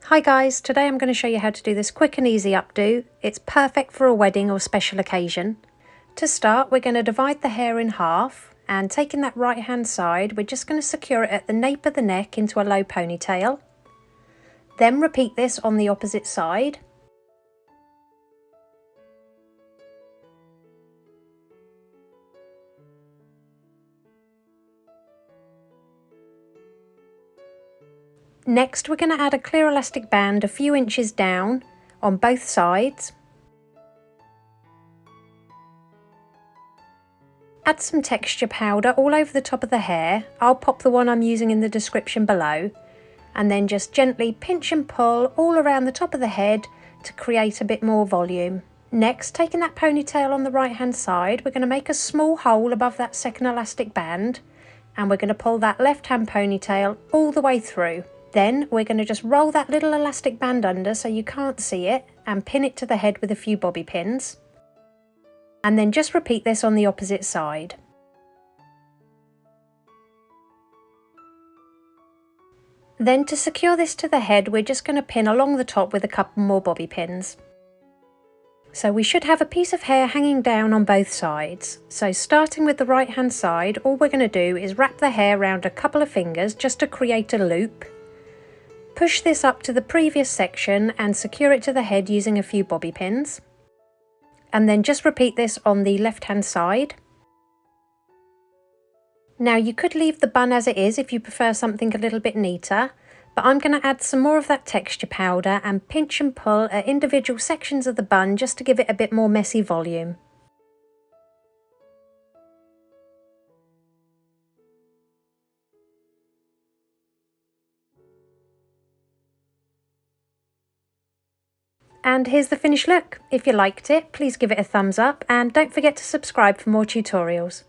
Hi guys, today I'm going to show you how to do this quick and easy updo. It's perfect for a wedding or special occasion. To start, we're going to divide the hair in half, and taking that right hand side, we're just going to secure it at the nape of the neck into a low ponytail. Then repeat this on the opposite side. Next, we're going to add a clear elastic band a few inches down on both sides. Add some texture powder all over the top of the hair. I'll pop the one I'm using in the description below. And then just gently pinch and pull all around the top of the head to create a bit more volume. Next, taking that ponytail on the right hand side, we're going to make a small hole above that second elastic band, and we're going to pull that left hand ponytail all the way through. Then we're going to just roll that little elastic band under so you can't see it and pin it to the head with a few bobby pins. And then just repeat this on the opposite side. Then to secure this to the head, we're just going to pin along the top with a couple more bobby pins. So we should have a piece of hair hanging down on both sides. So starting with the right hand side, all we're going to do is wrap the hair around a couple of fingers just to create a loop. Push this up to the previous section and secure it to the head using a few bobby pins. And then just repeat this on the left hand side. Now you could leave the bun as it is if you prefer something a little bit neater, but I'm going to add some more of that texture powder and pinch and pull at individual sections of the bun just to give it a bit more messy volume. And here's the finished look. If you liked it, please give it a thumbs up and don't forget to subscribe for more tutorials.